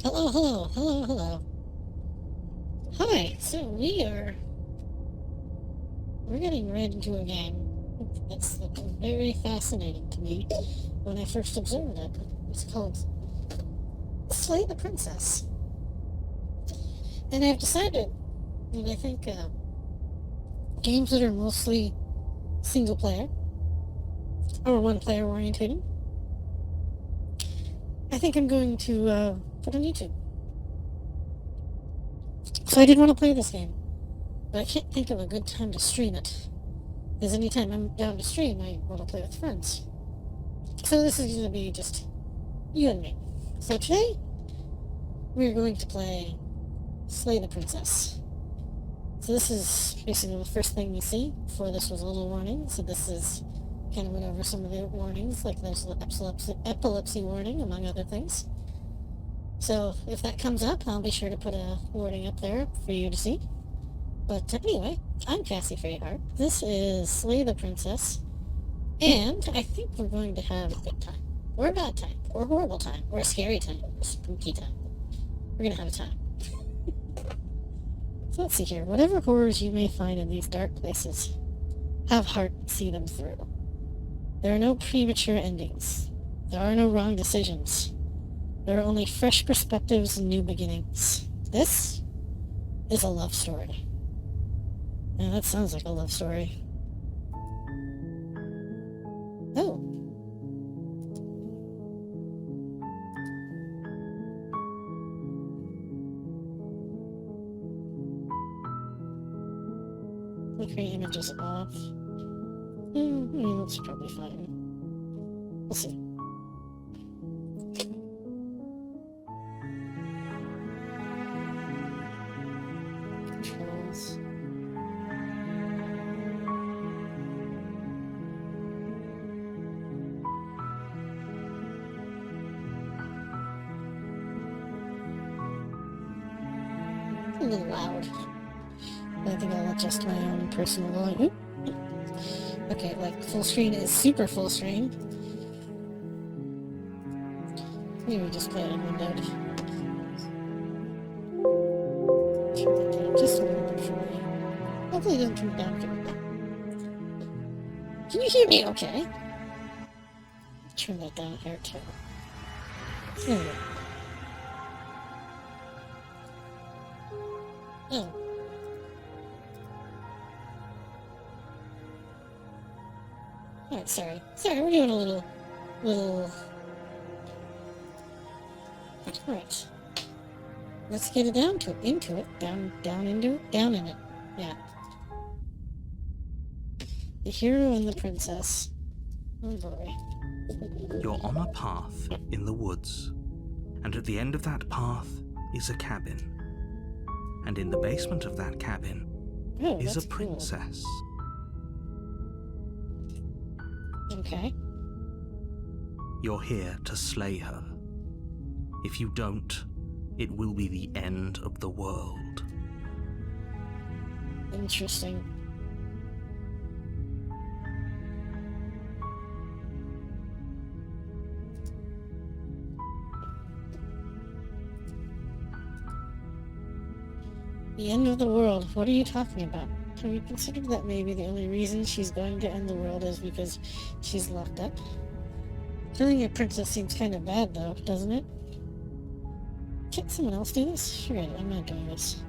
Hello, hello, hello, hello. Hi, so we're getting right into a game that's very fascinating to me when I first observed it. It's called Slay the Princess. And I've decided that I think games that are mostly single player or one player oriented, I think I'm going to put on YouTube. So I did want to play this game, but I can't think of a good time to stream it. Because anytime I'm down to stream, I want to play with friends. So this is going to be just you and me. So today, we're going to play Slay the Princess. So this is basically the first thing you see. Before this was a little warning, so this is kind of went over some of the warnings, like there's the epilepsy warning, among other things. So if that comes up, I'll be sure to put a warning up there for you to see. But anyway, I'm Cassie Freyhart. This is Slay the Princess. And I think we're going to have a good time. Or a bad time. Or a horrible time. Or a scary time. Or a spooky time. We're going to have a time. So let's see here. Whatever horrors you may find in these dark places, have heart and see them through. There are no premature endings. There are no wrong decisions. There are only fresh perspectives and new beginnings. This is a love story. Yeah, that sounds like a love story. Oh. Flickering images off. That's probably fine. We'll see. Controls. A little loud. I think I'll adjust my own personal volume. Okay, like full screen is super full screen. Maybe just play it in windowed. Turn that down just a little bit for me. Hopefully it doesn't turn down too much. Can you hear me okay? Turn that down here too. There we go. Oh. Alright, sorry. Sorry, we're doing a little... Alright. Let's get it down to it, into it. Down into it, down in it. Yeah. The hero and the princess. Oh boy. You're on a path in the woods, and at the end of that path is a cabin. And in the basement of that cabin is a princess. Cool. Okay. You're here to slay her. If you don't, it will be the end of the world. Interesting. The end of the world. What are you talking about? Have you considered that maybe the only reason she's going to end the world is because she's locked up? Killing a princess seems kind of bad, though, doesn't it? Can't someone else do this? Forget it, I'm not doing this.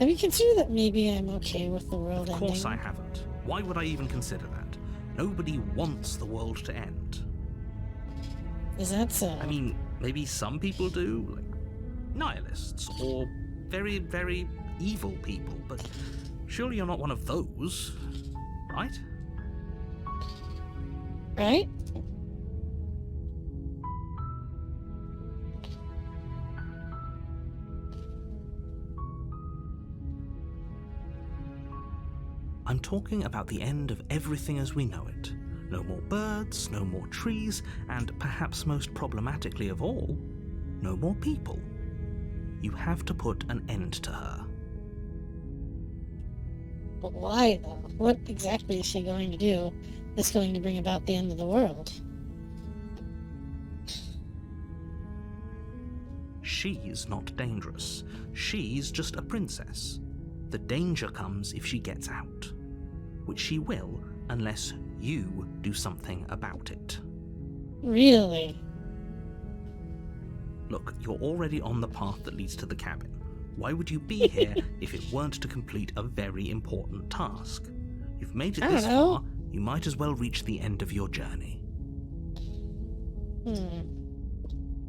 Have you considered that maybe I'm okay with the world ending? Of course I haven't. Why would I even consider that? Nobody wants the world to end. Is that so? I mean, maybe some people do, like nihilists, or very, very evil people, but surely you're not one of those, right? Right? I'm talking about the end of everything as we know it. No more birds, no more trees, and perhaps most problematically of all, no more people. You have to put an end to her. But why, though? What exactly is she going to do that's going to bring about the end of the world? She's not dangerous. She's just a princess. The danger comes if she gets out, which she will unless you do something about it. Really? Look, you're already on the path that leads to the cabin. Why would you be here if it weren't to complete a very important task? You've made it this far, you might as well reach the end of your journey.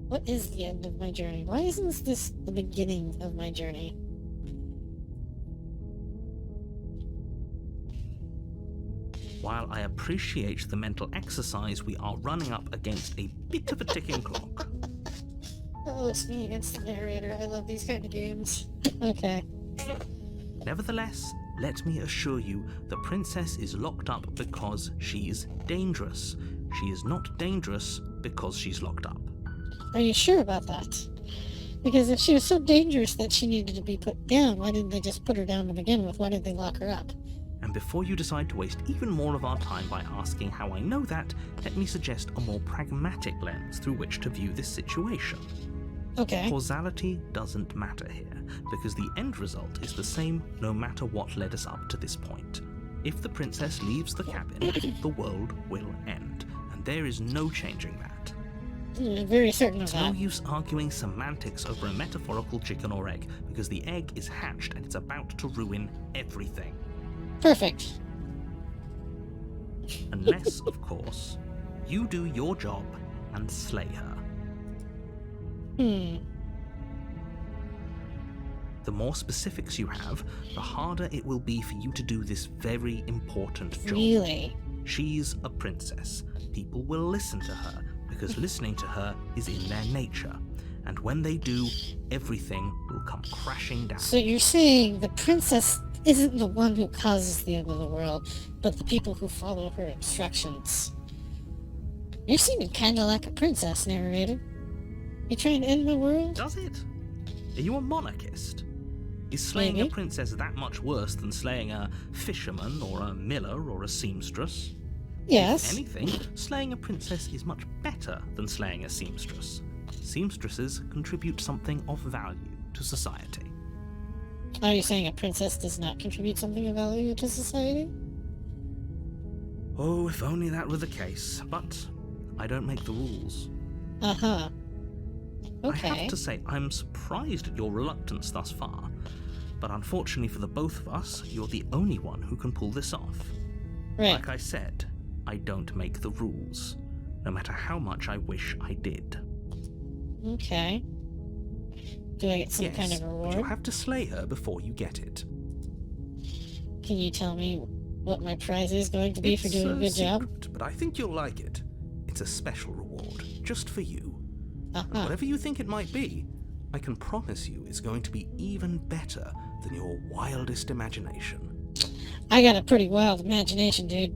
What is the end of my journey? Why isn't this the beginning of my journey? While I appreciate the mental exercise, we are running up against a bit of a ticking clock. Oh, it's me against the narrator. I love these kind of games. Okay. Nevertheless, let me assure you, the princess is locked up because she's dangerous. She is not dangerous because she's locked up. Are you sure about that? Because if she was so dangerous that she needed to be put down, why didn't they just put her down to begin with? Why did they lock her up? And before you decide to waste even more of our time by asking how I know that, let me suggest a more pragmatic lens through which to view this situation. Okay. Causality doesn't matter here, because the end result is the same no matter what led us up to this point. If the princess leaves the cabin, the world will end, and there is no changing that. I'm very certain of It's no that. use arguing semantics over a metaphorical chicken or egg, because the egg is hatched and it's about to ruin everything. Perfect. Unless, of course, you do your job and slay her. The more specifics you have, the harder it will be for you to do this very important job. Really? She's a princess. People will listen to her, because listening to her is in their nature. And when they do, everything will come crashing down. So you're saying the princess isn't the one who causes the end of the world, but the people who follow her instructions. You're seeming kind of like a princess, narrator. You trying to end my world? Does it? Are you a monarchist? Is slaying Maybe. a princess that much worse than slaying a fisherman or a miller or a seamstress? Yes. If anything, slaying a princess is much better than slaying a seamstress. Seamstresses contribute something of value to society. Are you saying a princess does not contribute something of value to society? Oh, if only that were the case, but I don't make the rules. Uh-huh. I Okay. have to say, I'm surprised at your reluctance thus far, but unfortunately for the both of us, you're the only one who can pull this off. Right. Like I said, I don't make the rules, no matter how much I wish I did. Okay. Do I get some Yes, kind of but reward? you'll have to slay her before you get it. Can you tell me what my prize is going to be for doing a good job? Secret, but I think you'll like it. It's a special reward, just for you. And Uh-huh. whatever you think it might be, I can promise you it's going to be even better than your wildest imagination. I got a pretty wild imagination, dude.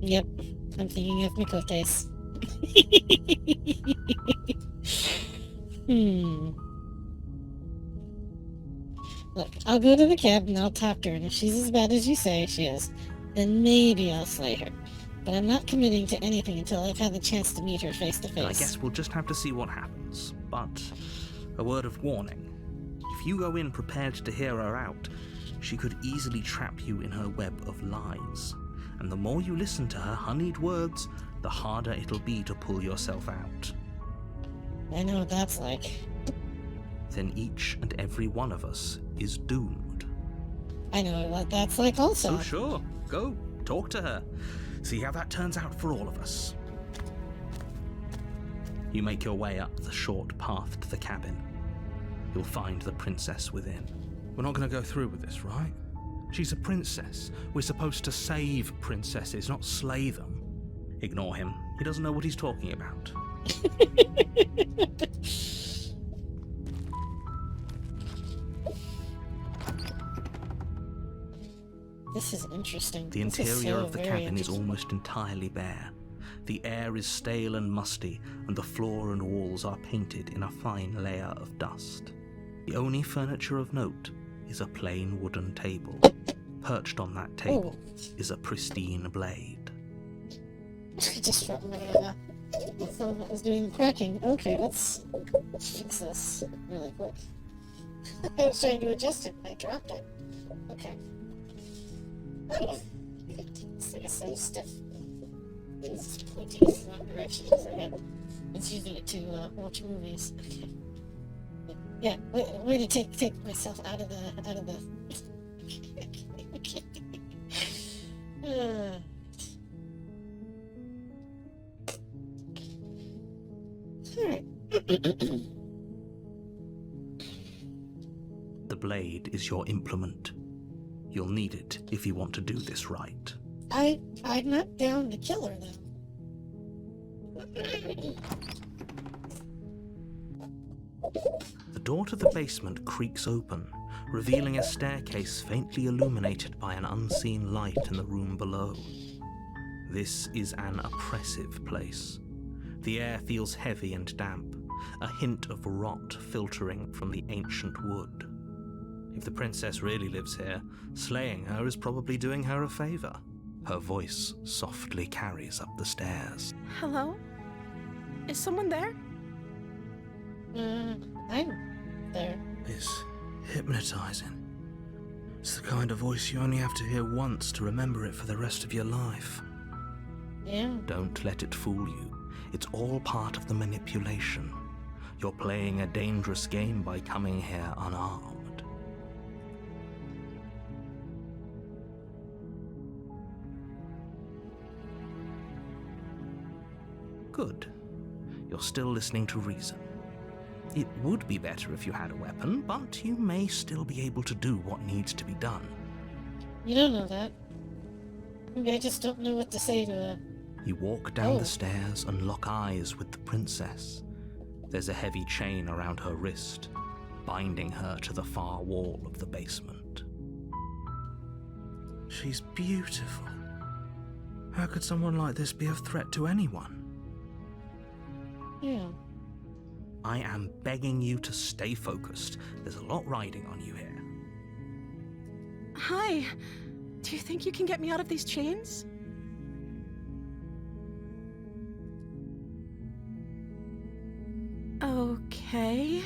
Yep. I'm thinking of Mikotes. Look, I'll go to the cab and I'll talk to her, and if she's as bad as you say she is, then maybe I'll slay her. But I'm not committing to anything until I've had the chance to meet her face to And I face. guess we'll just have to see what happens. But a word of warning. If you go in prepared to hear her out, she could easily trap you in her web of lies. And the more you listen to her honeyed words, the harder it'll be to pull yourself out. I know what that's like. Then each and every one of us is doomed. I know what that's like also. So sure, go, talk to her. See how that turns out for all of us. You make your way up the short path to the cabin. You'll find the princess within. We're not going to go through with this, right? She's a princess. We're supposed to save princesses, not slay them. Ignore him. He doesn't know what he's talking about. This is interesting. The This is interior so of the very cabin is interesting. almost entirely bare. The air is stale and musty, and the floor and walls are painted in a fine layer of dust. The only furniture of note is a plain wooden table. Perched on that table is a pristine blade. I just felt my phone that was doing cracking. Okay, let's fix this really quick. I was trying to adjust it, and I dropped it. Okay. Oh, this thing is so stiff. It's pointing in the wrong direction. It's using it to watch movies. Okay. Yeah, way to take myself out of the. Okay. Alright. The blade is your implement. You'll need it if you want to do this right. I'm not down to kill her, though. The door to the basement creaks open, revealing a staircase faintly illuminated by an unseen light in the room below. This is an oppressive place. The air feels heavy and damp, a hint of rot filtering from the ancient wood. If the princess really lives here, slaying her is probably doing her a favor. Her voice softly carries up the stairs. Hello? Is someone there? I'm there. It's hypnotizing. It's the kind of voice you only have to hear once to remember it for the rest of your life. Yeah. Don't let it fool you. It's all part of the manipulation. You're playing a dangerous game by coming here unarmed. Good. You're still listening to reason. It would be better if you had a weapon, but you may still be able to do what needs to be done. You don't know that. Maybe I just don't know what to say to her. You walk down the stairs and lock eyes with the princess. There's a heavy chain around her wrist, binding her to the far wall of the basement. She's beautiful. How could someone like this be a threat to anyone? Yeah. I am begging you to stay focused. There's a lot riding on you here. Hi. Do you think you can get me out of these chains? Okay.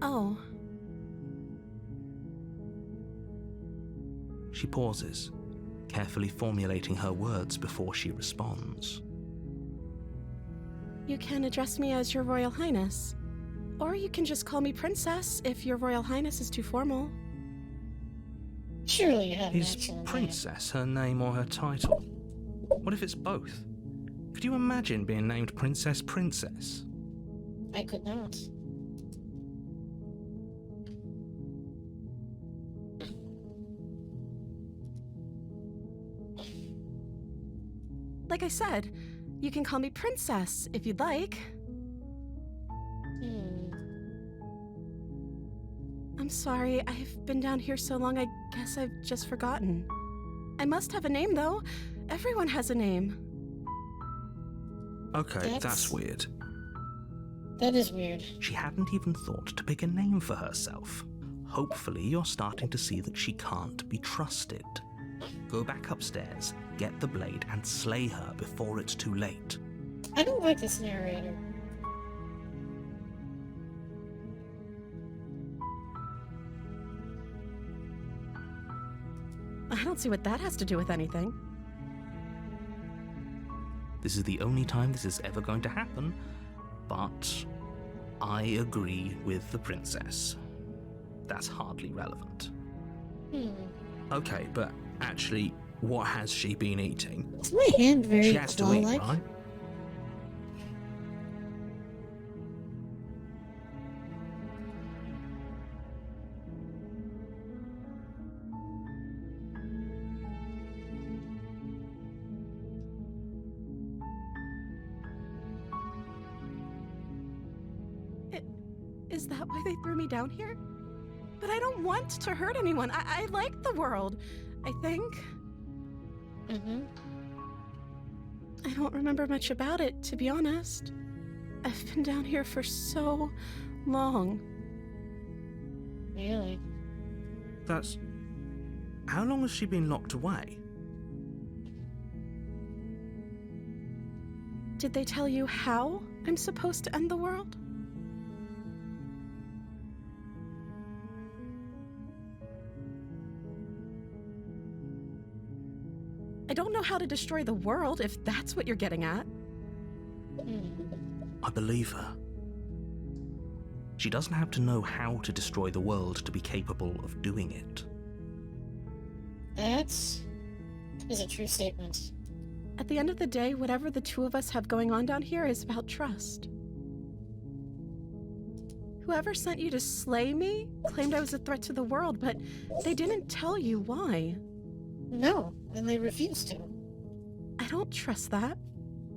Oh. She pauses, carefully formulating her words before she responds. You can address me as Your Royal Highness. Or you can just call me Princess if Your Royal Highness is too formal. Surely you have an Is actual name. Princess her name or her title? What if it's both? Could you imagine being named Princess Princess? I could not. Like I said, you can call me Princess if you'd like. I'm sorry, I've been down here so long I guess I've just forgotten. I must have a name, though. Everyone has a name. Okay, that's weird. That is weird. She hadn't even thought to pick a name for herself. Hopefully you're starting to see that she can't be trusted. Go back upstairs, get the blade, and slay her before it's too late. I don't like this narrator. I don't see what that has to do with anything. This is the only time this is ever going to happen, but I agree with the princess. That's hardly relevant. Okay, but actually, what has she been eating? Is my hand very She has to eat, claw-like? right? Is that why they threw me down here? But I don't want to hurt anyone. I like the world, I think. I don't remember much about it, to be honest. I've been down here for so long. Really? That's... How long has she been locked away? Did they tell you how I'm supposed to end the world? I don't know how to destroy the world, if that's what you're getting at. I believe her. She doesn't have to know how to destroy the world to be capable of doing it. That is a true statement. At the end of the day, whatever the two of us have going on down here is about trust. Whoever sent you to slay me claimed I was a threat to the world, but they didn't tell you why. No, and they refused to. I don't trust that.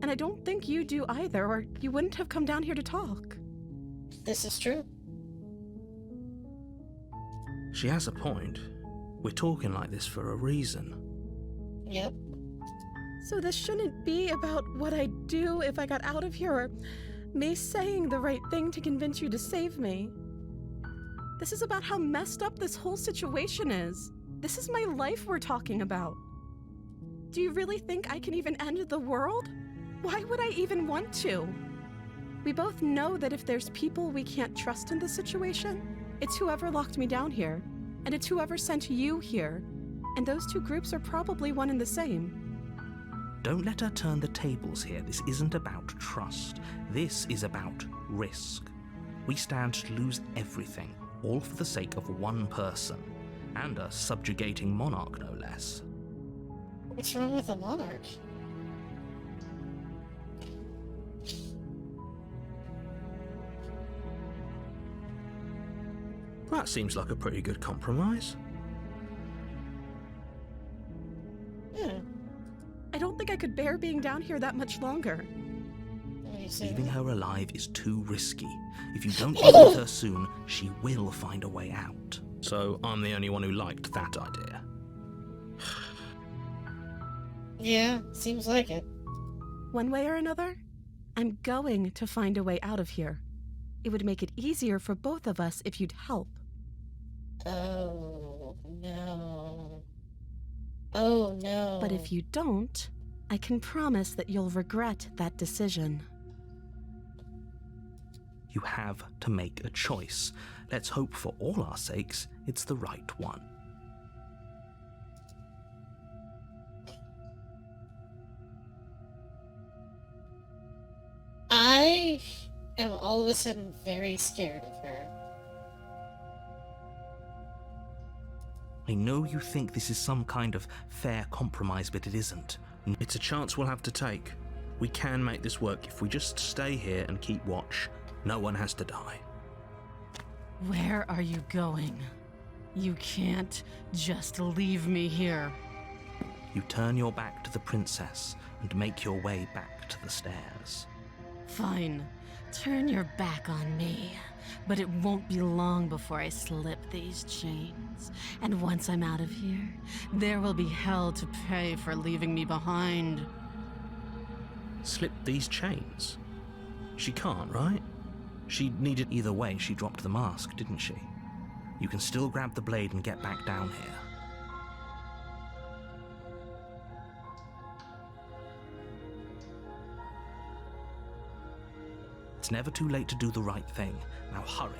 And I don't think you do either, or you wouldn't have come down here to talk. This is true. She has a point. We're talking like this for a reason. Yep. So this shouldn't be about what I'd do if I got out of here, or me saying the right thing to convince you to save me. This is about how messed up this whole situation is. This is my life we're talking about. Do you really think I can even end the world? Why would I even want to? We both know that if there's people we can't trust in this situation, it's whoever locked me down here, and it's whoever sent you here. And those two groups are probably one and the same. Don't let her turn the tables here. This isn't about trust. This is about risk. We stand to lose everything, all for the sake of one person, and a subjugating monarch, no less. What's wrong with the monarch? That seems like a pretty good compromise. Yeah. I don't think I could bear being down here that much longer. You say Leaving that? her alive is too risky. If you don't deal with her soon, she will find a way out. So I'm the only one who liked that idea. Yeah, seems like it. One way or another, I'm going to find a way out of here. It would make it easier for both of us if you'd help. Oh, no. Oh, no. But if you don't, I can promise that you'll regret that decision. You have to make a choice. Let's hope for all our sakes it's the right one. I am all of a sudden very scared of her. I know you think this is some kind of fair compromise, but it isn't. It's a chance we'll have to take. We can make this work if we just stay here and keep watch. No one has to die. Where are you going? You can't just leave me here. You turn your back to the princess and make your way back to the stairs. Fine, turn your back on me. But it won't be long before I slip these chains. And once I'm out of here, there will be hell to pay for leaving me behind. Slip these chains? She can't, right? She needed either way. She dropped the mask, didn't she? You can still grab the blade and get back down here. It's never too late to do the right thing. Now hurry.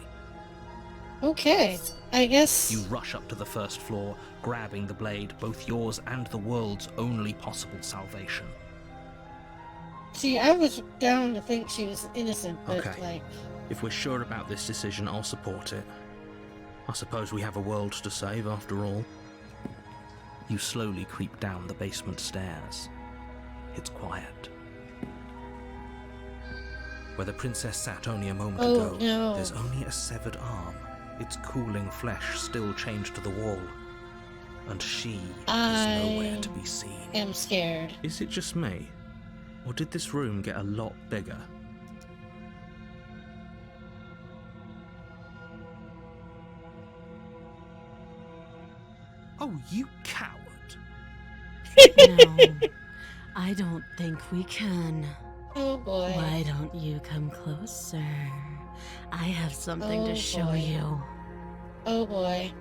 Okay, I guess... You rush up to the first floor, grabbing the blade, both yours and the world's only possible salvation. See, I was down to think she was innocent, but Okay. like... If we're sure about this decision, I'll support it. I suppose we have a world to save after all. You slowly creep down the basement stairs. It's quiet. Where the princess sat only a moment Oh, ago, no. there's only a severed arm, its cooling flesh still chained to the wall. And she is nowhere to be seen. am scared. Is it just me? Or did this room get a lot bigger? Oh, you coward! No, I don't think we can. Oh boy. Why don't you come closer? I have something Oh, to show boy. you. Oh boy.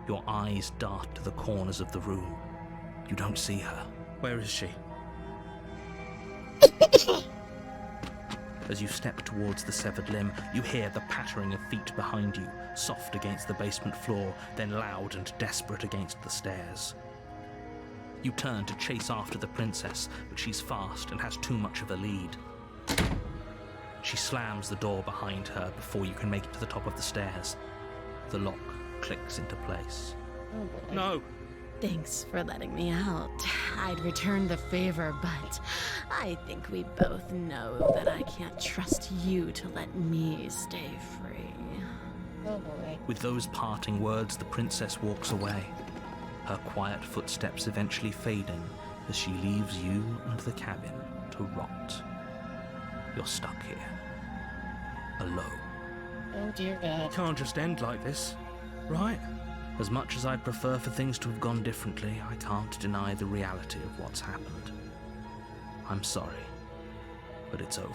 Your eyes dart to the corners of the room. You don't see her. Where is she? As you step towards the severed limb, you hear the pattering of feet behind you, soft against the basement floor, then loud and desperate against the stairs. You turn to chase after the princess, but she's fast and has too much of a lead. She slams the door behind her before you can make it to the top of the stairs. The lock clicks into place. Oh boy. No! Thanks for letting me out. I'd return the favor, but I think we both know that I can't trust you to let me stay free. Oh boy. With those parting words, the princess walks away, her quiet footsteps eventually fading as she leaves you and the cabin to rot. You're stuck here, alone. Oh dear God. It can't just end like this, right? As much as I'd prefer for things to have gone differently, I can't deny the reality of what's happened. I'm sorry, but it's over.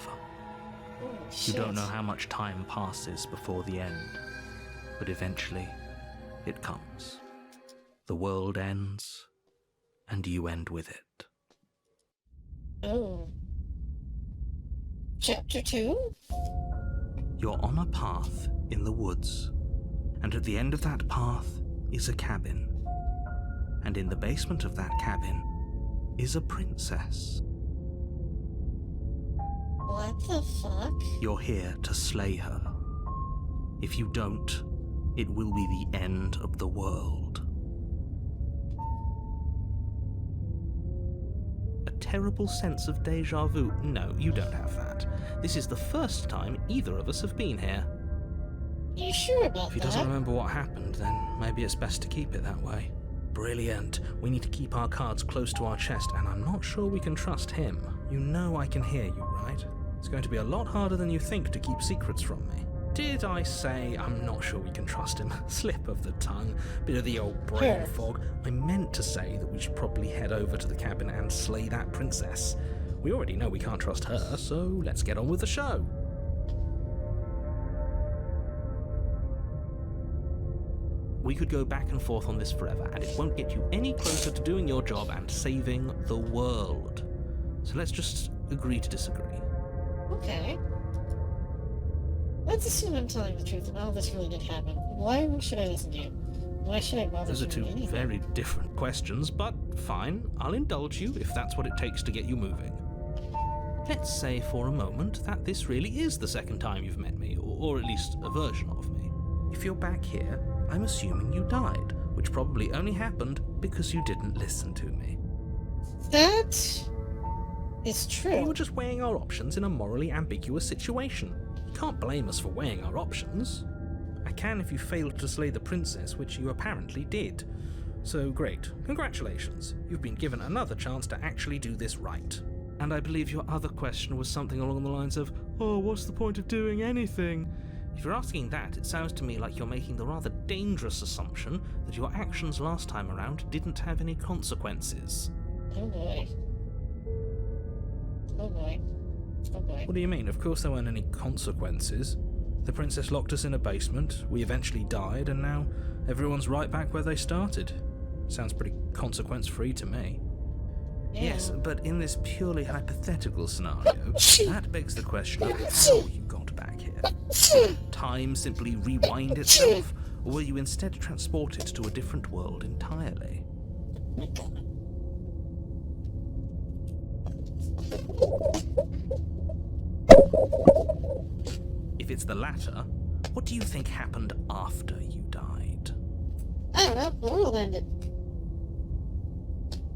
Oh, You shit. don't know how much time passes before the end, but eventually it comes. The world ends, and you end with it. Oh. Chapter 2? You're on a path in the woods, and at the end of that path is a cabin. And in the basement of that cabin is a princess. What the fuck? You're here to slay her. If you don't, it will be the end of the world. A terrible sense of deja vu. No, you don't have that. This is the first time either of us have been here. You sure about If he that? doesn't remember what happened, then maybe it's best to keep it that way. Brilliant. We need to keep our cards close to our chest, and I'm not sure we can trust him. You know I can hear you, right? It's going to be a lot harder than you think to keep secrets from me. Did I say I'm not sure we can trust him? Slip of the tongue, bit of the old brain Sure. fog. I meant to say that we should probably head over to the cabin and slay that princess. We already know we can't trust her, so let's get on with the show. We could go back and forth on this forever, and it won't get you any closer to doing your job and saving the world. So let's just agree to disagree. Okay. Let's assume I'm telling the truth and all this really did happen. Why should I listen to you? Why should I bother Those are two doing anything? very different questions, but fine, I'll indulge you if that's what it takes to get you moving. Let's say for a moment that this really is the second time you've met me, or at least a version of me. If you're back here, I'm assuming you died, which probably only happened because you didn't listen to me. That is We true. were just weighing our options in a morally ambiguous situation. You can't blame us for weighing our options. I can if you failed to slay the princess, which you apparently did. So great. Congratulations. You've been given another chance to actually do this right. And I believe your other question was something along the lines of, oh, what's the point of doing anything? If you're asking that, it sounds to me like you're making the rather dangerous assumption that your actions last time around didn't have any consequences. Oh boy. Oh boy. Oh boy. What do you mean? Of course there weren't any consequences. The princess locked us in a basement, we eventually died, and now everyone's right back where they started. Sounds pretty consequence-free to me. Yeah. Yes, but in this purely hypothetical scenario, that begs the question of how you got back here. Did time simply rewind itself, or were you instead transported to a different world entirely? If it's the latter, what do you think happened after you died? I don't know. The world ended.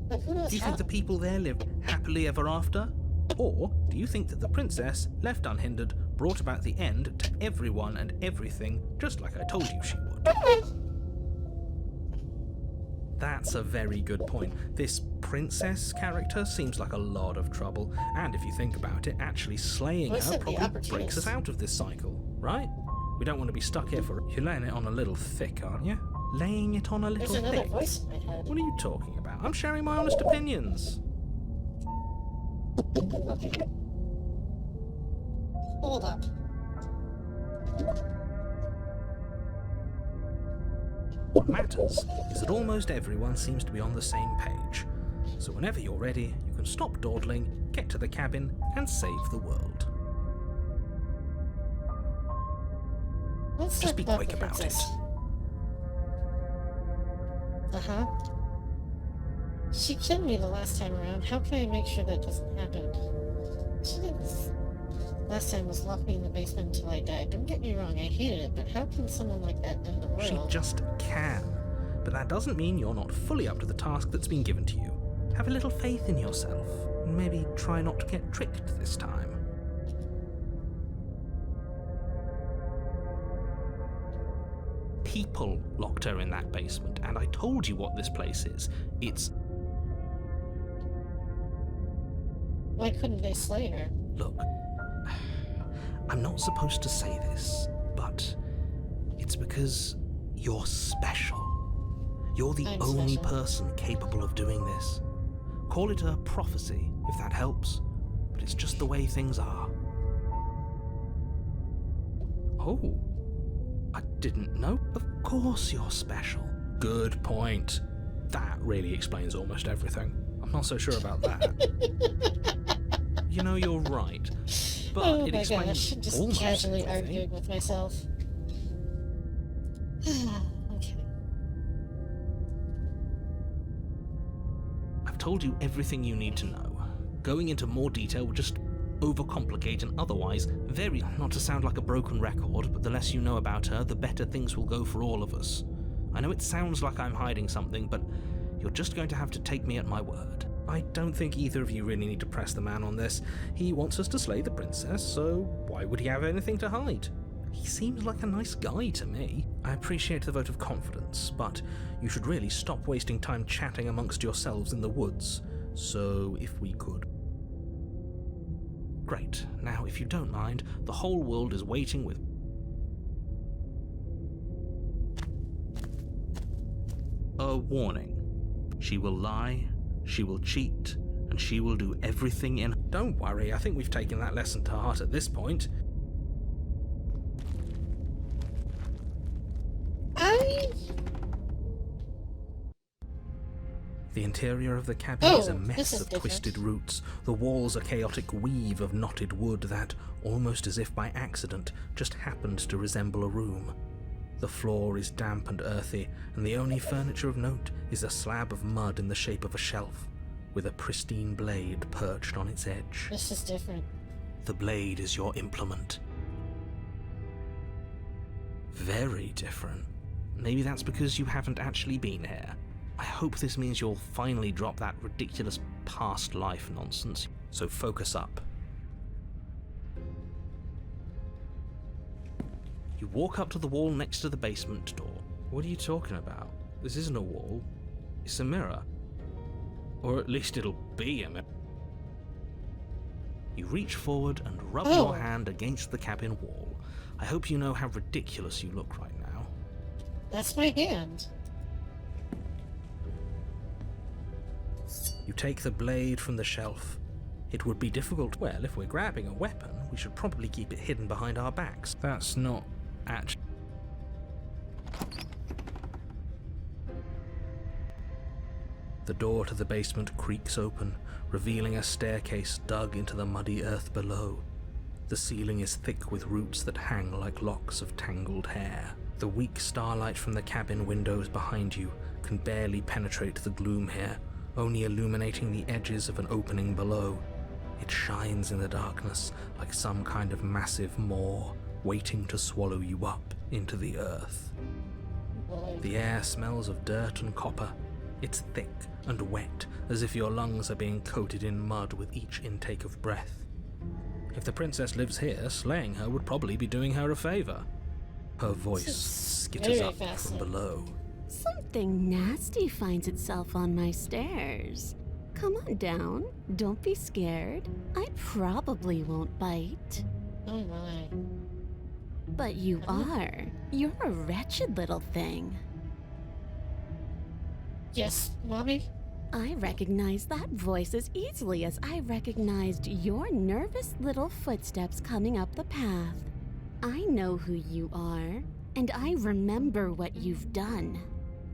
But who knows Do you how? think the people there lived happily ever after? Or do you think that the princess, left unhindered, brought about the end to everyone and everything, just like I told you she would? That's a very good point. This princess character seems like a lot of trouble, and if you think about it, actually slaying Well, her except the probably opportunist. breaks us out of this cycle, right? We don't want to be stuck here for... You're laying it on a little thick, aren't you? Laying it on a There's little another thick? voice in my head. What are you talking about? I'm sharing my honest opinions. Okay. Hold up. What matters is that almost everyone seems to be on the same page. So whenever you're ready, you can stop dawdling, get to the cabin, and save the world. Let's Just talk be quick the about it. princess. Uh-huh. She killed me the last time around. How can I make sure that doesn't happen? She didn't. Last time was lock me in the basement until I died. Don't get me wrong, I hated it, but how can someone like that end the world? She just can. But that doesn't mean you're not fully up to the task that's been given to you. Have a little faith in yourself, and maybe try not to get tricked this time. People locked her in that basement, and I told you what this place is. It's... Why couldn't they slay her? Look, I'm not supposed to say this, but it's because you're special. You're the I'm only special. person capable of doing this. Call it a prophecy, if that helps, but it's just the way things are. Oh, I didn't know. Of course you're special. Good point. That really explains almost everything. I'm not so sure about that. You know, you're right. But Oh it my explains gosh, I'm just almost casually everything. arguing with myself. Okay. I've told you everything you need to know. Going into more detail would just overcomplicate an otherwise very, not to sound like a broken record, but the less you know about her, the better things will go for all of us. I know it sounds like I'm hiding something, but you're just going to have to take me at my word. I don't think either of you really need to press the man on this. He wants us to slay the princess, so why would he have anything to hide? He seems like a nice guy to me. I appreciate the vote of confidence, but you should really stop wasting time chatting amongst yourselves in the woods. So, if we could... Great. Now, if you don't mind, the whole world is waiting with... A warning. She will lie, she will cheat, and she will do everything in... Don't worry, I think we've taken that lesson to heart at this point. The interior of the cabin is a Oh, mess this is of different. twisted roots. The walls a chaotic weave of knotted wood that, almost as if by accident, just happened to resemble a room. The floor is damp and earthy, and the only furniture of note is a slab of mud in the shape of a shelf, with a pristine blade perched on its edge. This is different. The blade is your implement. Very different. Maybe that's because you haven't actually been here. I hope this means you'll finally drop that ridiculous past life nonsense, so focus up. You walk up to the wall next to the basement door. What are you talking about? This isn't a wall. It's a mirror. Or at least it'll be a mirror. You reach forward and rub your hand against the cabin wall. I hope you know how ridiculous you look right now. That's my hand. You take the blade from the shelf. It would be difficult. Well, if we're grabbing a weapon, we should probably keep it hidden behind our backs. That's not actually... The door to the basement creaks open, revealing a staircase dug into the muddy earth below. The ceiling is thick with roots that hang like locks of tangled hair. The weak starlight from the cabin windows behind you can barely penetrate the gloom here, only illuminating the edges of an opening below. It shines in the darkness like some kind of massive maw, waiting to swallow you up into the earth. The air smells of dirt and copper. It's thick and wet, as if your lungs are being coated in mud with each intake of breath. If the princess lives here, slaying her would probably be doing her a favor. Her voice skitters very up from fascinating. below. Something nasty finds itself on my stairs. Come on down. Don't be scared. I probably won't bite. Oh my. But you are. You're a wretched little thing. Yes, Mommy? I recognize that voice as easily as I recognized your nervous little footsteps coming up the path. I know who you are, and I remember what you've done.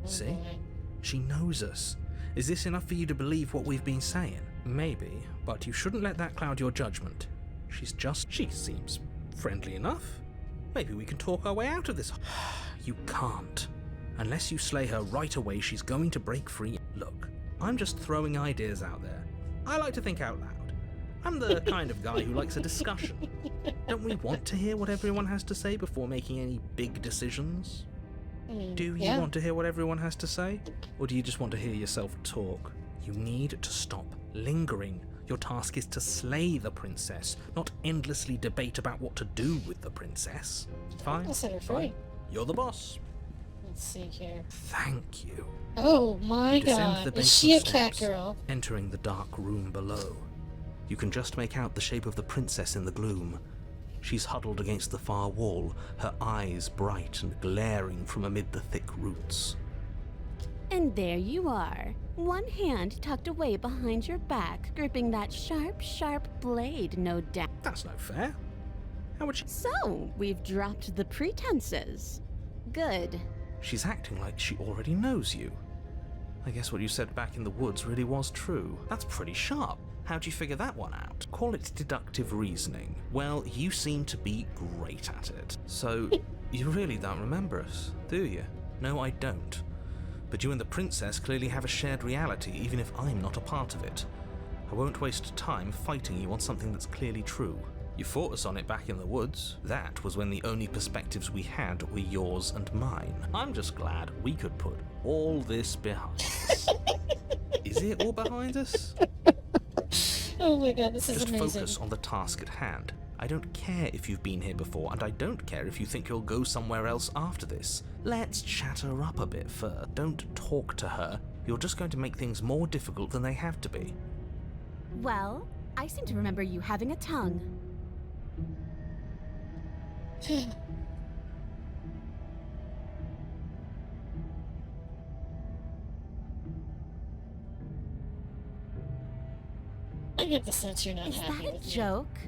See? boy. She knows us. Is this enough for you to believe what we've been saying? Maybe, but you shouldn't let that cloud your judgment. She seems friendly enough. Maybe we can talk our way out of this. You can't. Unless you slay her right away, she's going to break free. Look, I'm just throwing ideas out there. I like to think out loud. I'm the kind of guy who likes a discussion. Don't we want to hear what everyone has to say before making any big decisions? I mean, Do you yeah. want to hear what everyone has to say? Or do you just want to hear yourself talk? You need to stop lingering. Your task is to slay the princess, not endlessly debate about what to do with the princess. Fine. I'll set her free. Fine. You're the boss. Let's see here. Thank you. Oh my You descend god. the Is she a basement cat steps, girl? entering the dark room below. You can just make out the shape of the princess in the gloom. She's huddled against the far wall, her eyes bright and glaring from amid the thick roots. And there you are, one hand tucked away behind your back, gripping that sharp, sharp blade, no doubt. That's no fair. How would she... So, we've dropped the pretenses. Good. She's acting like she already knows you. I guess what you said back in the woods really was true. That's pretty sharp. How'd you figure that one out? Call it deductive reasoning. Well, you seem to be great at it. So, you really don't remember us, do you? No, I don't. But you and the princess clearly have a shared reality, even if I'm not a part of it. I won't waste time fighting you on something that's clearly true. You fought us on it back in the woods. That was when the only perspectives we had were yours and mine. I'm just glad we could put all this behind us. Is it all behind us? Oh my god, this is Just amazing. focus on the task at hand. I don't care if you've been here before, and I don't care if you think you'll go somewhere else after this. Let's chat her up a bit first. Don't talk to her. You're just going to make things more difficult than they have to be. Well, I seem to remember you having a tongue. I get the sense you're not Is happy that a with me. joke?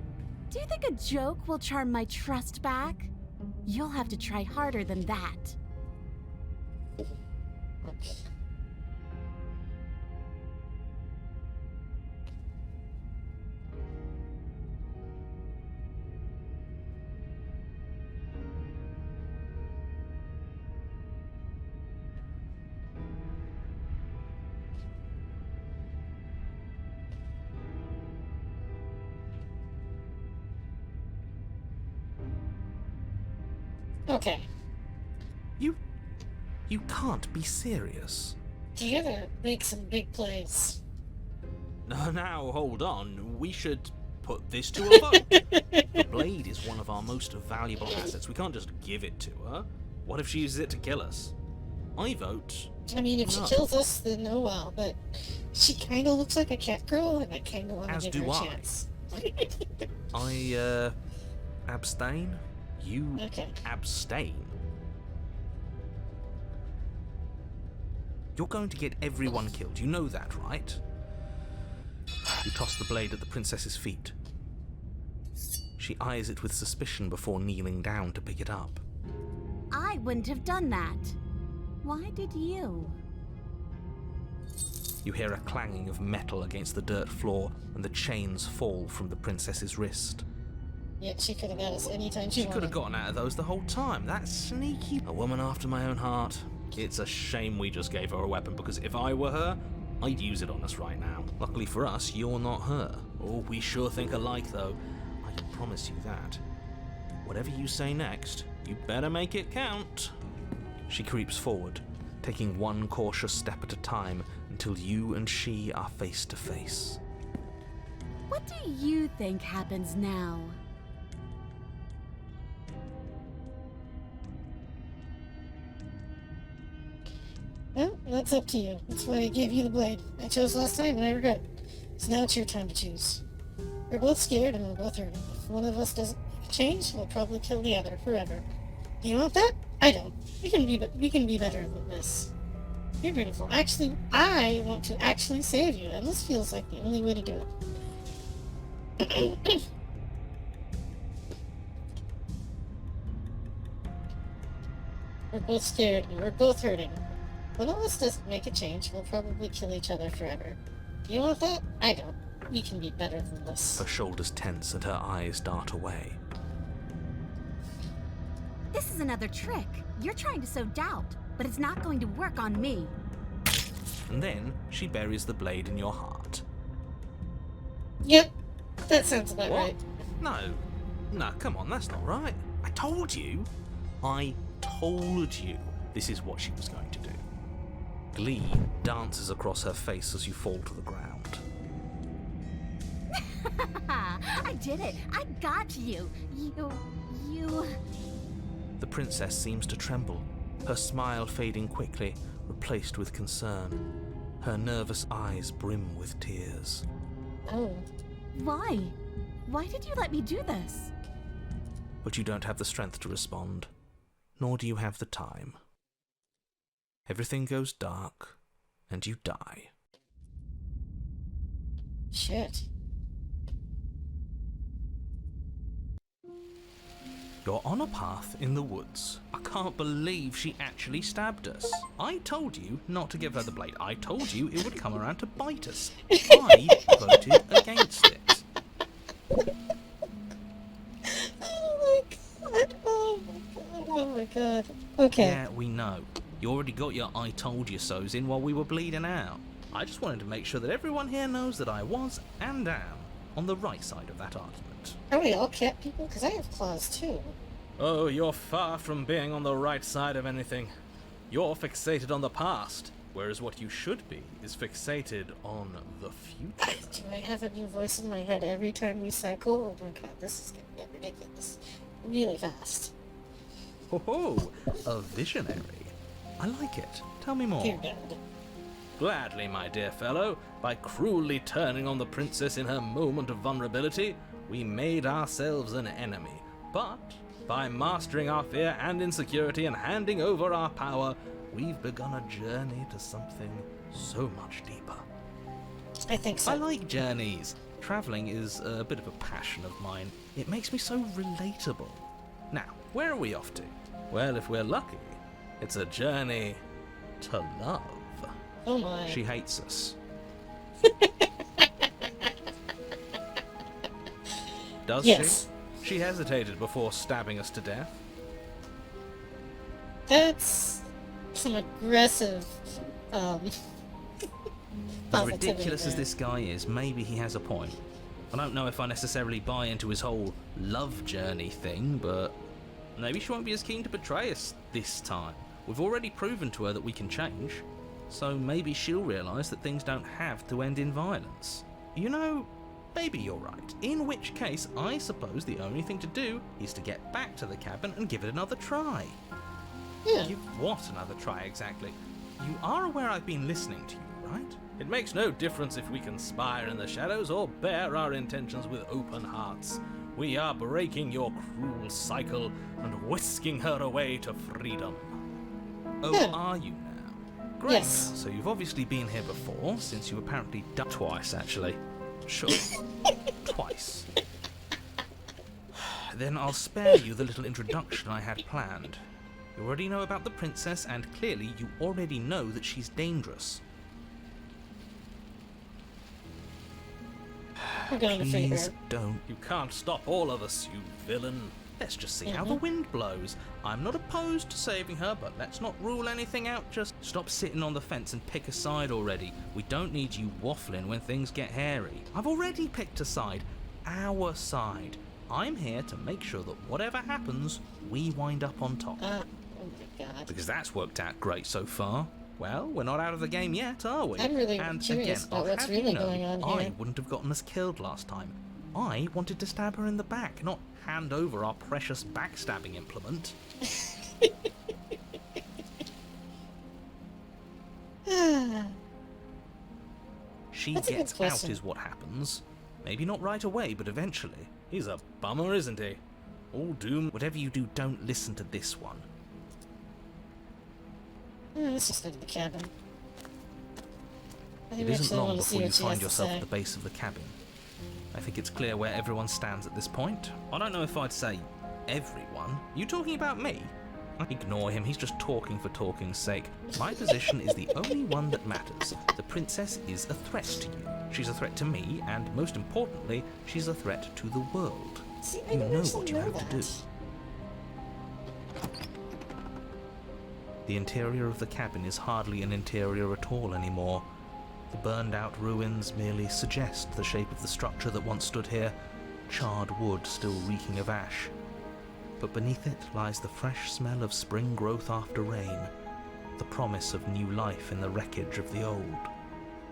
Do you think a joke will charm my trust back? You'll have to try harder than that. Okay. Okay. You can't be serious. Together, make some big plays. Now, hold on. We should put this to a vote. The blade is one of our most valuable assets. We can't just give it to her. What if she uses it to kill us? I vote. I mean, if No. she kills us, then oh well. But she kind of looks like a cat girl, and I kind of want As to give do her a I. chance. I, abstain? You Okay. abstain? You're going to get everyone killed. You know that, right? You toss the blade at the princess's feet. She eyes it with suspicion before kneeling down to pick it up. I wouldn't have done that. Why did you? You hear a clanging of metal against the dirt floor, and the chains fall from the princess's wrist. Yet she could have got us anytime she She could have gotten out of those the whole time. That's sneaky. A woman after my own heart. It's a shame we just gave her a weapon, because if I were her, I'd use it on us right now. Luckily for us, you're not her. Oh, we sure think alike, though. I can promise you that. Whatever you say next, you better make it count. She creeps forward, taking one cautious step at a time until you and she are face to face. What do you think happens now? Well, that's up to you. That's why I gave you the blade. I chose last time, and I regret. So now it's your time to choose. We're both scared, and we're both hurting. If one of us doesn't change, we'll probably kill the other forever. Do you want that? I don't. We can be better than this. You're beautiful. Actually, I want to actually save you, and this feels like the only way to do it. We're both scared, and we're both hurting. When all this doesn't make a change, we'll probably kill each other forever. You want that? I don't. We can be better than this. Her shoulders tense and her eyes dart away. This is another trick. You're trying to sow doubt, but it's not going to work on me. And then she buries the blade in your heart. Yep, that sounds about What? right. No, come on, that's not right. I told you this is what she was going to do. Glee dances across her face as you fall to the ground. I did it. I got you. You... The princess seems to tremble, her smile fading quickly, replaced with concern. Her nervous eyes brim with tears. Oh. Why? Why did you let me do this? But you don't have the strength to respond, nor do you have the time. Everything goes dark, and you die. Shit. You're on a path in the woods. I can't believe she actually stabbed us. I told you not to give her the blade. I told you it would come around to bite us. I voted against it. Oh my god. Oh my god. Oh my god. Okay. Yeah, we know. You already got your I told you so's in while we were bleeding out. I just wanted to make sure that everyone here knows that I was and am on the right side of that argument. Are we all cat people? Because I have claws too. Oh, you're far from being on the right side of anything. You're fixated on the past, whereas what you should be is fixated on the future. Do I have a new voice in my head every time we cycle? Oh my god, this is gonna get ridiculous. Really fast. Ho ho! A visionary. I like it. Tell me more. Dear God. Gladly, my dear fellow. By cruelly turning on the princess in her moment of vulnerability, we made ourselves an enemy. But by mastering our fear and insecurity and handing over our power, we've begun a journey to something so much deeper. I think so. I like journeys. Traveling is a bit of a passion of mine. It makes me so relatable. Now, where are we off to? Well, if we're lucky, it's a journey to love. Oh my. She hates us. Does Yes. she? She hesitated before stabbing us to death. That's some aggressive, As positivity ridiculous as there. this guy is, maybe he has a point. I don't know if I necessarily buy into his whole love journey thing, but maybe she won't be as keen to betray us this time. We've already proven to her that we can change, so maybe she'll realise that things don't have to end in violence. You know, maybe you're right, in which case I suppose the only thing to do is to get back to the cabin and give it another try. Yeah. Give what another try exactly? You are aware I've been listening to you, right? It makes no difference if we conspire in the shadows or bear our intentions with open hearts. We are breaking your cruel cycle and whisking her away to freedom. Oh, Yeah. are you now? Great. Yes. So you've obviously been here before, since you apparently died twice, actually. Sure. Twice. Then I'll spare you the little introduction I had planned. You already know about the princess, and clearly you already know that she's dangerous. We're going to figure Please it. don't. You can't stop all of us, you villain. Let's just see how the wind blows. I'm not opposed to saving her, but let's not rule anything out. Just stop sitting on the fence and pick a side already. We don't need you waffling when things get hairy. I've already picked a side. Our side. I'm here to make sure that whatever happens, we wind up on top. Oh my god. Because that's worked out great so far. Well, we're not out of the game yet, are we? I'm really and curious again, about I'll what's have really you know, going on I here. wouldn't have gotten us killed last time. I wanted to stab her in the back, not hand over our precious backstabbing implement. She That's a good gets out question. is what happens. Maybe not right away, but eventually. He's a bummer, isn't he? All doom. Whatever you do, don't listen to this one. Let's just go to the cabin. I It actually isn't long want to see before you what she find has to yourself say. at the base of the cabin. I think it's clear where everyone stands at this point. I don't know if I'd say everyone. You talking about me? Ignore him, he's just talking for talking's sake. My position is the only one that matters. The princess is a threat to you. She's a threat to me, and most importantly, she's a threat to the world. See, I You didn't know actually what you know have that. to do. The interior of the cabin is hardly an interior at all anymore. The burned-out ruins merely suggest the shape of the structure that once stood here, charred wood still reeking of ash. But beneath it lies the fresh smell of spring growth after rain, the promise of new life in the wreckage of the old.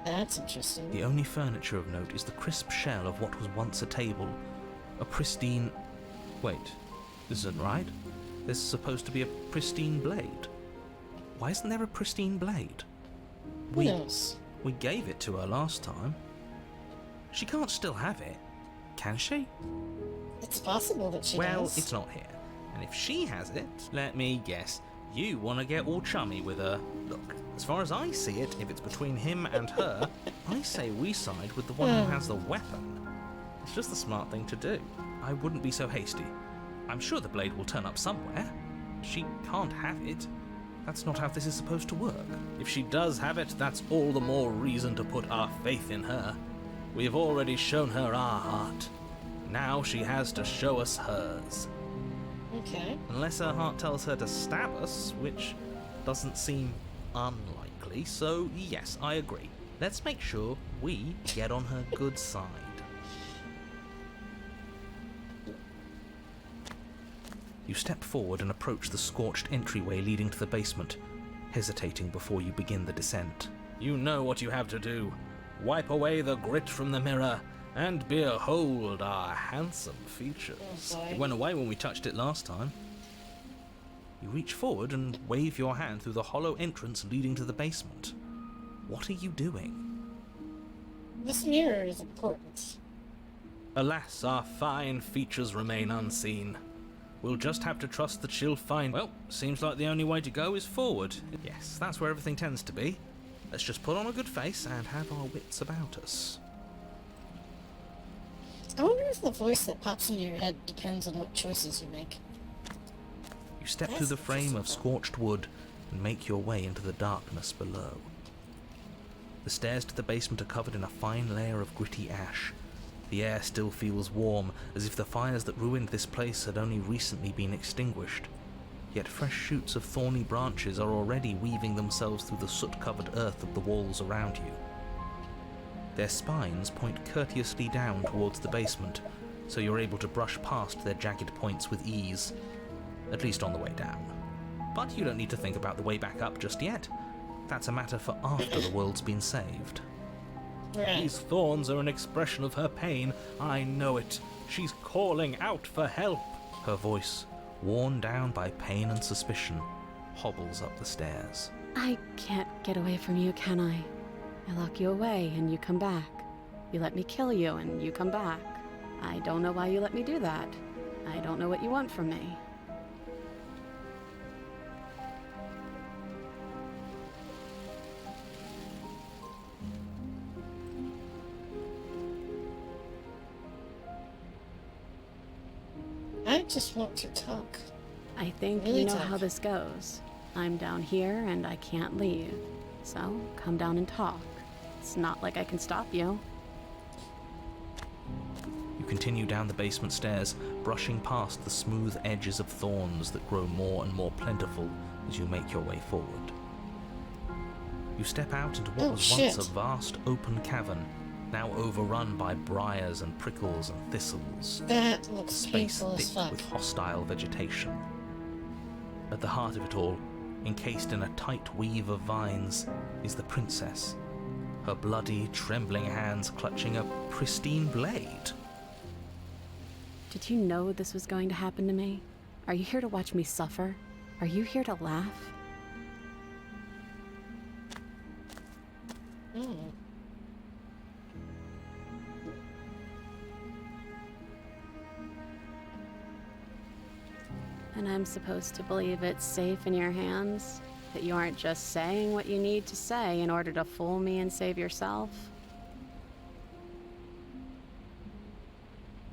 That's interesting. The only furniture of note is the crisp shell of what was once a table, a pristine... Wait, this isn't right. There's supposed to be a pristine blade. Why isn't there a pristine blade? Who knows? We gave it to her last time. She can't still have it, can she? It's possible that she Well, does. it's not here. And if she has it, let me guess, you want to get all chummy with her. Look, as far as I see it, if it's between him and her, I say we side with the one who has the weapon. It's just the smart thing to do. I wouldn't be so hasty. I'm sure the blade will turn up somewhere. She can't have it. That's not how this is supposed to work. If she does have it, that's all the more reason to put our faith in her. We've already shown her our heart. Now she has to show us hers. Okay. Unless her heart tells her to stab us, which doesn't seem unlikely, so yes, I agree. Let's make sure we get on her good side. You step forward and approach the scorched entryway leading to the basement, hesitating before you begin the descent. You know what you have to do. Wipe away the grit from the mirror, and behold our handsome features. Oh, boy. It went away when we touched it last time. You reach forward and wave your hand through the hollow entrance leading to the basement. What are you doing? This mirror is important. Alas, our fine features remain unseen. We'll just have to trust that she'll find... Well, seems like the only way to go is forward. Yes, that's where everything tends to be. Let's just put on a good face and have our wits about us. I wonder if the voice that pops in your head depends on what choices you make. You step That's through the frame of interesting. scorched wood and make your way into the darkness below. The stairs to the basement are covered in a fine layer of gritty ash. The air still feels warm, as if the fires that ruined this place had only recently been extinguished. Yet fresh shoots of thorny branches are already weaving themselves through the soot-covered earth of the walls around you. Their spines point courteously down towards the basement, so you're able to brush past their jagged points with ease, at least on the way down. But you don't need to think about the way back up just yet. That's a matter for after the world's been saved. Right. These thorns are an expression of her pain. I know it. She's calling out for help. Her voice, worn down by pain and suspicion, hobbles up the stairs. I can't get away from you, can I? I lock you away and you come back. You let me kill you and you come back. I don't know why you let me do that. I don't know what you want from me. I just want to talk. I think Really you know talk. how this goes. I'm down here and I can't leave. So come down and talk. It's not like I can stop you. You continue down the basement stairs, brushing past the smooth edges of thorns that grow more and more plentiful as you make your way forward. You step out into what Oh, was once shit. a vast open cavern, now overrun by briars and prickles and thistles. That looks Space painful as thick fuck. with hostile vegetation. At the heart of it all, encased in a tight weave of vines, is the princess, her bloody, trembling hands clutching a pristine blade. Did you know this was going to happen to me? Are you here to watch me suffer? Are you here to laugh? Mm. And I'm supposed to believe it's safe in your hands? That you aren't just saying what you need to say in order to fool me and save yourself?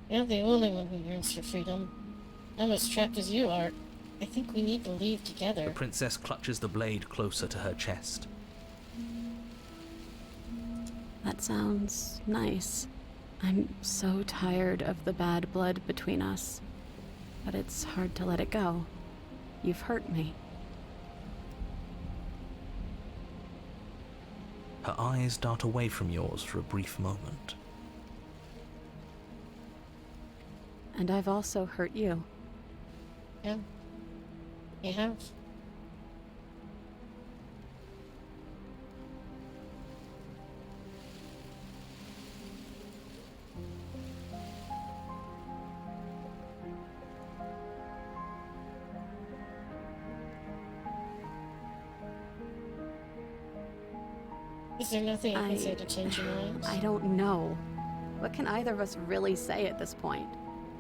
You're the only one who yearns for freedom. I'm as trapped as you are. I think we need to leave together. The princess clutches the blade closer to her chest. That sounds nice. I'm so tired of the bad blood between us, but it's hard to let it go. You've hurt me. Her eyes dart away from yours for a brief moment. And I've also hurt you. Yeah. You have. Is there nothing I can say to change your mind? I don't know. What can either of us really say at this point?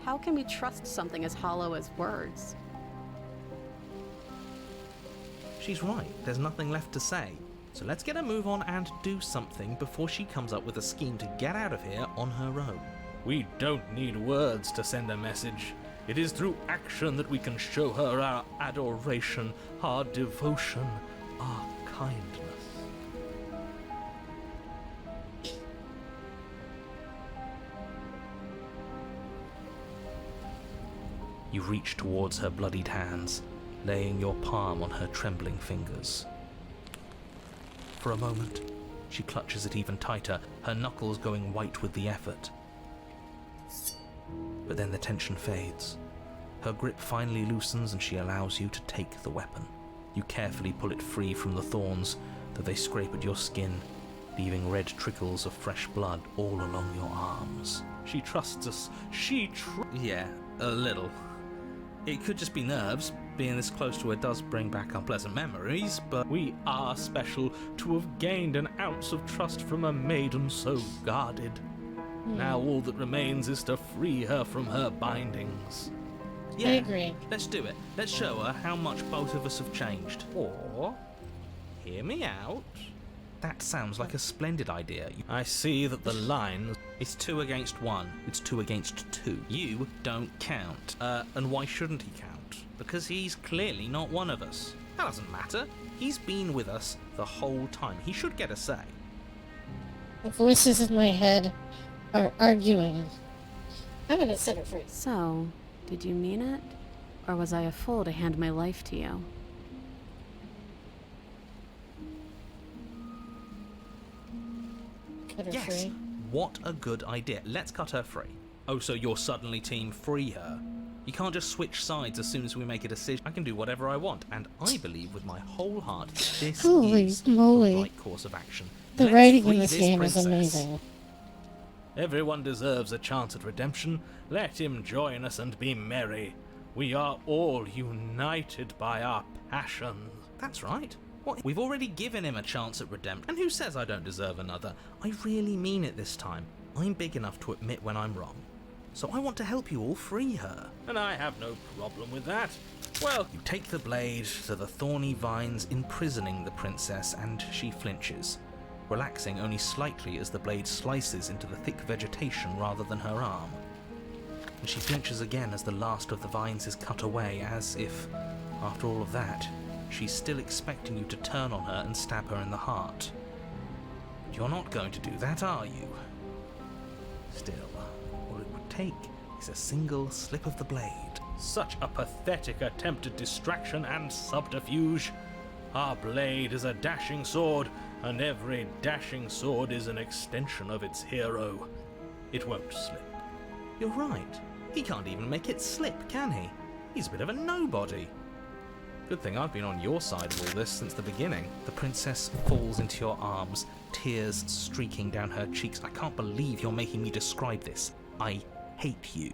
How can we trust something as hollow as words? She's right, there's nothing left to say. So let's get a move on and do something before she comes up with a scheme to get out of here on her own. We don't need words to send a message. It is through action that we can show her our adoration, our devotion, our kindness. You reach towards her bloodied hands, laying your palm on her trembling fingers. For a moment, she clutches it even tighter, her knuckles going white with the effort. But then the tension fades. Her grip finally loosens and she allows you to take the weapon. You carefully pull it free from the thorns, though they scrape at your skin, leaving red trickles of fresh blood all along your arms. She trusts us. Yeah, a little. It could just be nerves. Being this close to her does bring back unpleasant memories, but We are special to have gained an ounce of trust from a maiden so guarded. Now all that remains is to free her from her bindings. yeah, I agree. let's do it. Let's show her how much both of us have changed. Or, hear me out. That sounds like a splendid idea. I see that the line. It's 2 against 1. It's 2 against 2. You don't count. And why shouldn't he count? Because he's clearly not one of us. That doesn't matter. He's been with us the whole time. He should get a say. The voices in my head are arguing. I'm gonna set her free. So, did you mean it? Or was I a fool to hand my life to you? Cut her Yes. free. What a good idea. Let's cut her free. Oh, so you're suddenly team free her? You can't just switch sides as soon as we make a decision. I can do whatever I want, and I believe with my whole heart that this Holy is moly. the right course of action. The Let's writing free in this game princess. is amazing. Everyone deserves a chance at redemption. Let him join us and be merry. We are all united by our passions. That's right. What? We've already given him a chance at redemption. And who says I don't deserve another? I really mean it this time. I'm big enough to admit when I'm wrong. So I want to help you all free her. And I have no problem with that. Well, You take the blade to the thorny vines imprisoning the princess, and she flinches, relaxing only slightly as the blade slices into the thick vegetation rather than her arm. And she flinches again as the last of the vines is cut away, as if, after all of that, she's still expecting you to turn on her and stab her in the heart. But you're not going to do that, are you? Still, all it would take is a single slip of the blade. such a pathetic attempt at distraction and subterfuge. Our blade is a dashing sword, and every dashing sword is an extension of its hero. It won't slip. You're right. He can't even make it slip, can he? He's a bit of a nobody. Good thing I've been on your side of all this since the beginning. The princess falls into your arms, tears streaking down her cheeks. I can't believe you're making me describe this. I hate you.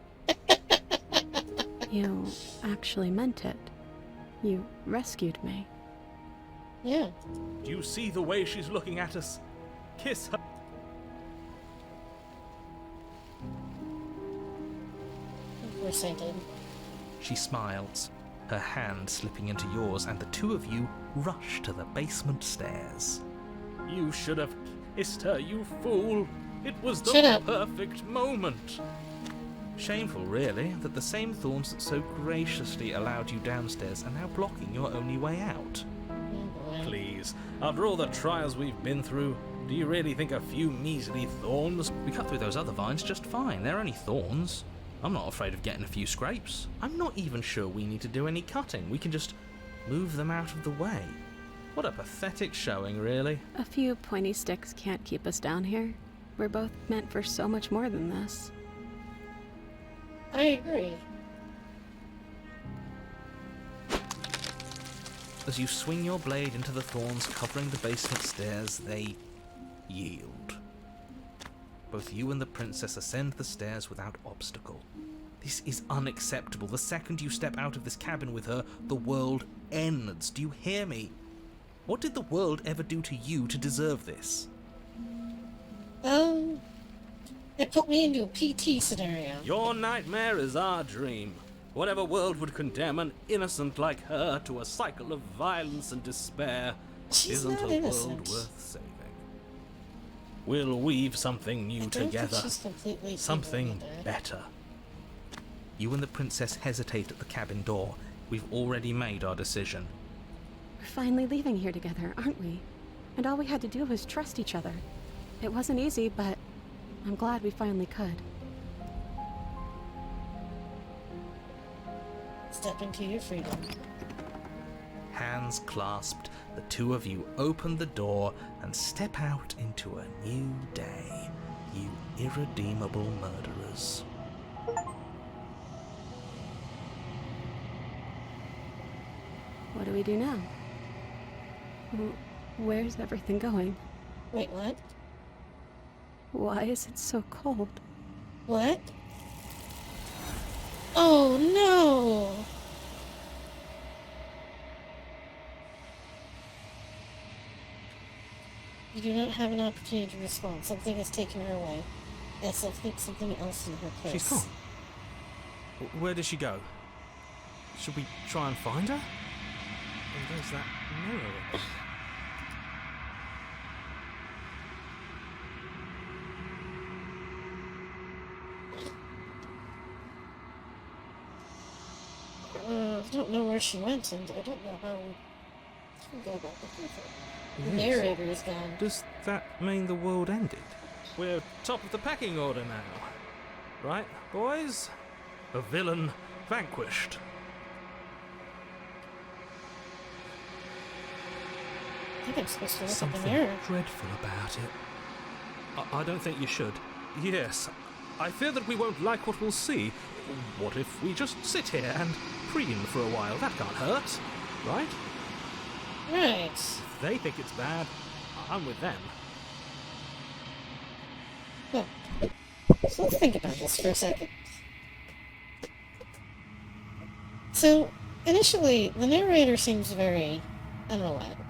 You actually meant it. You rescued me. Yeah. Do you see the way she's looking at us? Kiss her. Of course I did. She smiles, her hand slipping into yours, and the two of you rush to the basement stairs. You should have kissed her, you fool. It was Shut the up. perfect moment. Shameful, really, that the same thorns that so graciously allowed you downstairs are now blocking your only way out. Oh boy. Please, after all the trials we've been through, do you really think a few measly thorns? We cut through those other vines just fine. They're only thorns. I'm not afraid of getting a few scrapes. I'm not even sure we need to do any cutting. We can just move them out of the way. What a pathetic showing, really. A few pointy sticks can't keep us down here. We're both meant for so much more than this. I agree. As you swing your blade into the thorns covering the basement stairs, they yield. Both you and the princess ascend the stairs without obstacle. This is unacceptable. The second you step out of this cabin with her, the world ends. Do you hear me? What did the world ever do to you to deserve this? It put me into a PT scenario. Your nightmare is our dream. Whatever world would condemn an innocent like her to a cycle of violence and despair She's isn't not a innocent. world worth saving. We'll weave something I new don't together. think she's completely evil Something either. better. You and the princess hesitate at the cabin door. We've already made our decision. We're finally leaving here together, aren't we? And all we had to do was trust each other. It wasn't easy, but I'm glad we finally could. Step into your freedom. Hands clasped, the two of you open the door and step out into a new day, you irredeemable murderers. What do we do now? Where's everything going? Wait, what? Why is it so cold? What? Oh no! You do not have an opportunity to respond. Something has taken her away. Yes, I think something else in her place. She's gone. Where did she go? Should we try and find her? Oh, there's that mirror again. I don't know where she went, and I don't know how to go about looking for her. The Yes. narrator is gone. Does that mean the world ended? We're top of the packing order now. Right, boys? A villain vanquished. I think I'm supposed to look at the Something mirror. dreadful about it. I don't think you should. Yes, I fear that we won't like what we'll see. What if we just sit here and preen for a while? That can't hurt, right? Right. If they think it's bad, I'm with them. Well, so let's think about this for a second. So, initially, the narrator seems very unreliable.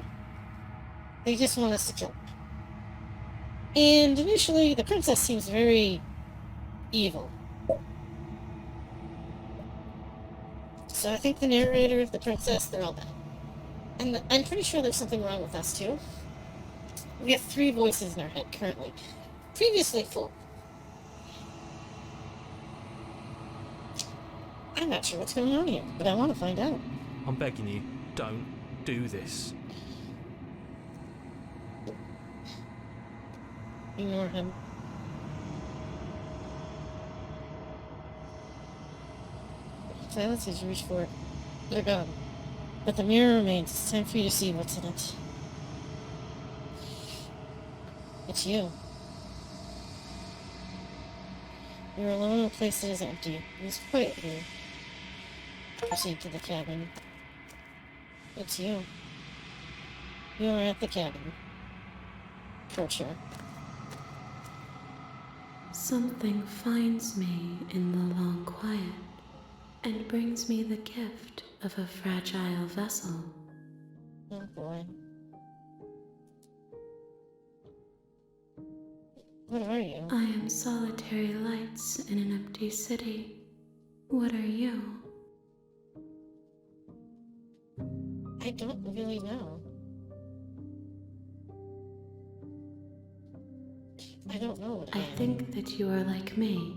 They just want us to kill her. And initially, the princess seems very evil. So I think the narrator, the princess, they're all bad. And I'm pretty sure there's something wrong with us, too. We have 3 voices in our head currently. Previously 4. I'm not sure what's going on here, but I want to find out. I'm begging you, don't do this. Ignore him. Silence is reach for it. They're gone. But the mirror remains. It's time for you to see what's in it. It's you. You're alone in a place that is empty. It is quiet here. Proceed to the cabin. It's you. You are at the cabin. Approach her. Something finds me in the long quiet and brings me the gift of a fragile vessel. Oh boy. What are you? I am solitary lights in an empty city. What are you? I don't really know. I don't know what I I am. think that you are like me.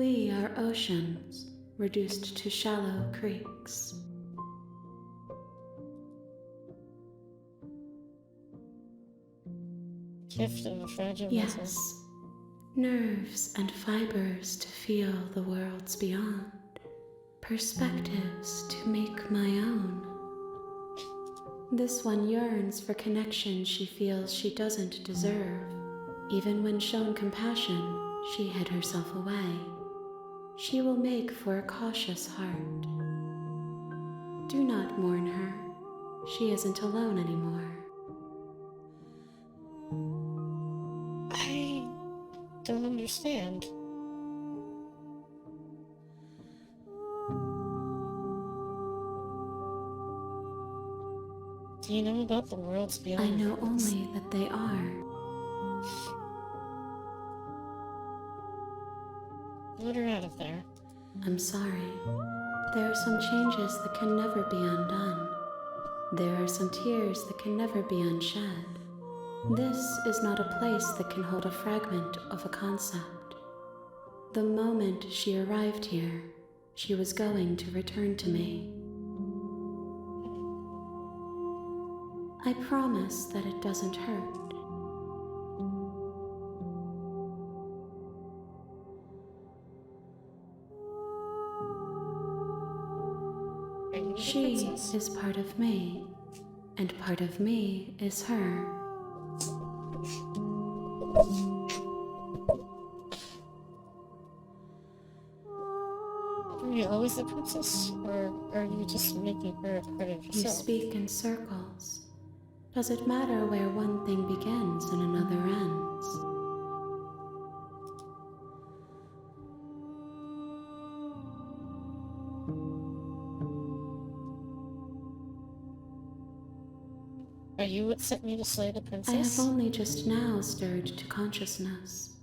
We are oceans, reduced to shallow creeks. Gift of a fragile vessel. Yes, nerves and fibers to feel the worlds beyond, perspectives to make my own. This one yearns for connection she feels she doesn't deserve. Even when shown compassion, she hid herself away. She will make for a cautious heart. Do not mourn her. She isn't alone anymore. I don't understand. Do you know about the worlds beyond? I know only that they are. Let her out of there. I'm sorry. There are some changes that can never be undone. There are some tears that can never be unshed. This is not a place that can hold a fragment of a concept. The moment she arrived here, she was going to return to me. I promise that it doesn't hurt. Are you the She princess? is part of me, and part of me is her. Are you always the princess, or are you just making her a part of You yourself? speak in circles. Does it matter where one thing begins and another ends? Are you what sent me to slay the I princess? have only just now stirred to consciousness.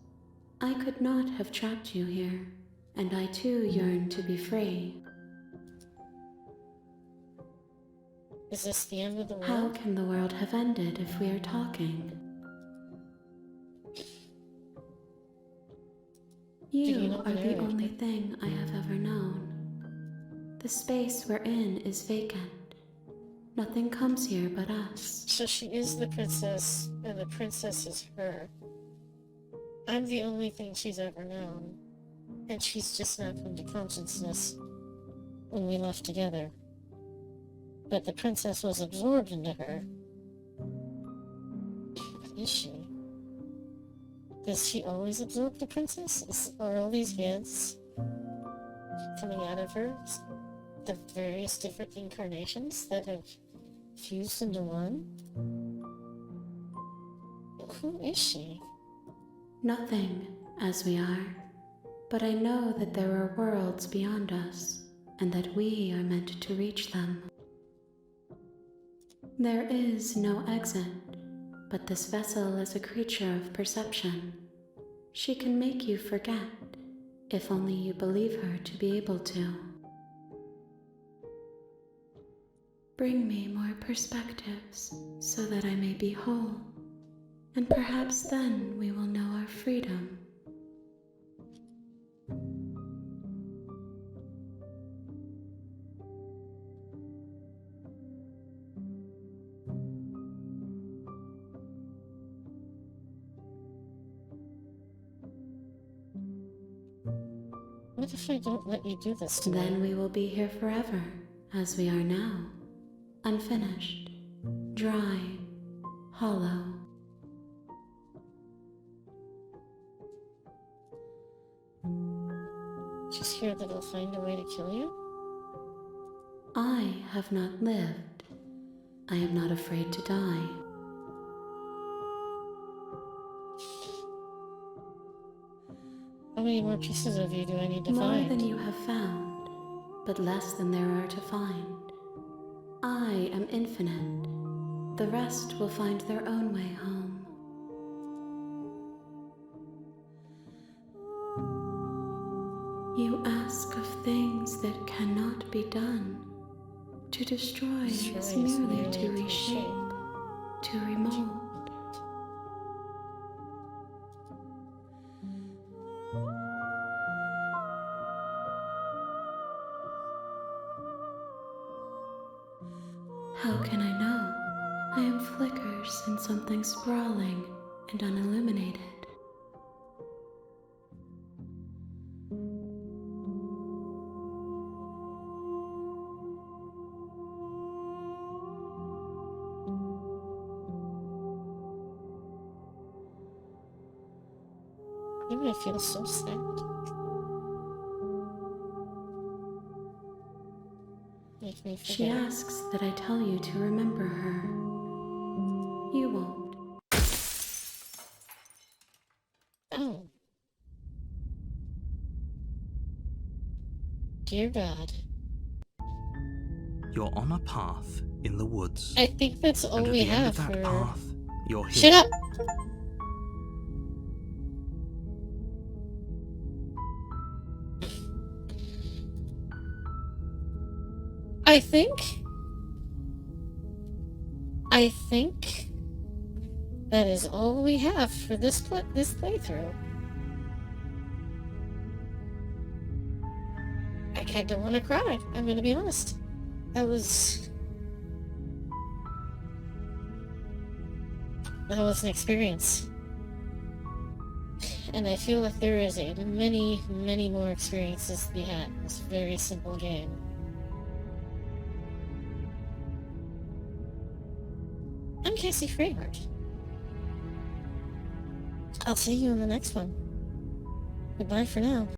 I could not have trapped you here, and I too yearn to be free. Is this the end of the How world? can the world have ended if we are talking? you You know are the the narrator? only thing I have ever known. The space we're in is vacant. Nothing comes here but us. So she is the princess, and the princess is her. I'm the only thing she's ever known, and she's just now come to consciousness when we left together. But the princess was absorbed into her. What is she? Does she always absorb the princess? Are all these heads coming out of her? The various different incarnations that have fused into one? Who is she? Nothing, as we are. But I know that there are worlds beyond us, and that we are meant to reach them. There is no exit, but this vessel is a creature of perception. She can make you forget, if only you believe her to be able to. Bring me more perspectives, so that I may be whole, and perhaps then we will know our freedom. What if I don't let you do this to Then me? we will be here forever, as we are now. Unfinished, dry, hollow. Just hear that I'll find a way to kill you? I have not lived. I am not afraid to die. How many more pieces of you do I need to More find? than you have found, but less than there are to find. I am infinite. The rest will find their own way home. You ask of things that cannot be done. To destroy is merely to reshape, to remold. something sprawling and unilluminated. Even I feel so sad. Make me She forget. asks that I tell you to remember her. You won't. Oh. Dear God. You're on a path in the woods. I think that's all and at we the end have of that for... path, you're here. Shut up! I think that is all we have for this playthrough. I kinda wanna cry, I'm gonna be honest. That was an experience. And I feel like there is many, many more experiences to be had in this very simple game. I'm Cassie Freyhart. I'll see you in the next one. Goodbye for now.